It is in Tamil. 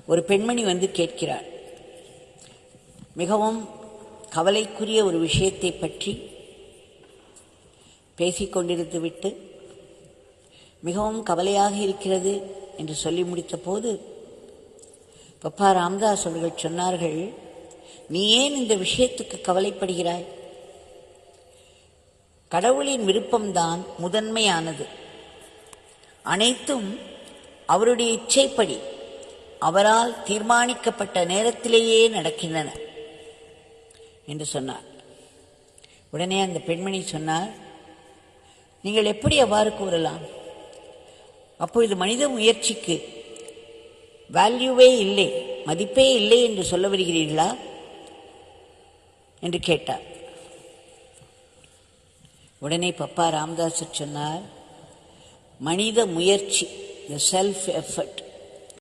ஒரு பெண்மணி வந்து கேட்கிறாள். மிகவும் கவலைக்குரிய ஒரு விஷயத்தை பற்றி பேசிக்கொண்டிருந்து விட்டு மிகவும் கவலையாக இருக்கிறது என்று சொல்லி முடித்த போது பப்பா ராமதாஸ் அவர்கள் சொன்னார்கள், நீ ஏன் இந்த விஷயத்துக்கு கவலைப்படுகிறாய்? கடவுளின் விருப்பம்தான் முதன்மையானது. அனைத்தும் அவருடைய இச்சைப்படி அவரால் தீர்மானிக்கப்பட்ட நேரத்திலேயே நடக்கின்றன என்று சொன்னார். உடனே அந்த பெண்மணி சொன்னார், நீங்கள் எப்படி அவ்வாறு கூறலாம்? அப்பொழுது மனித முயற்சிக்கு வேல்யூவே இல்லை, மதிப்பே இல்லை என்று சொல்ல வருகிறீர்களா என்று கேட்டார். உடனே பப்பா ராமதாஸ் சொன்னார், மனித முயற்சி, த செல்ஃப் எஃபர்ட்,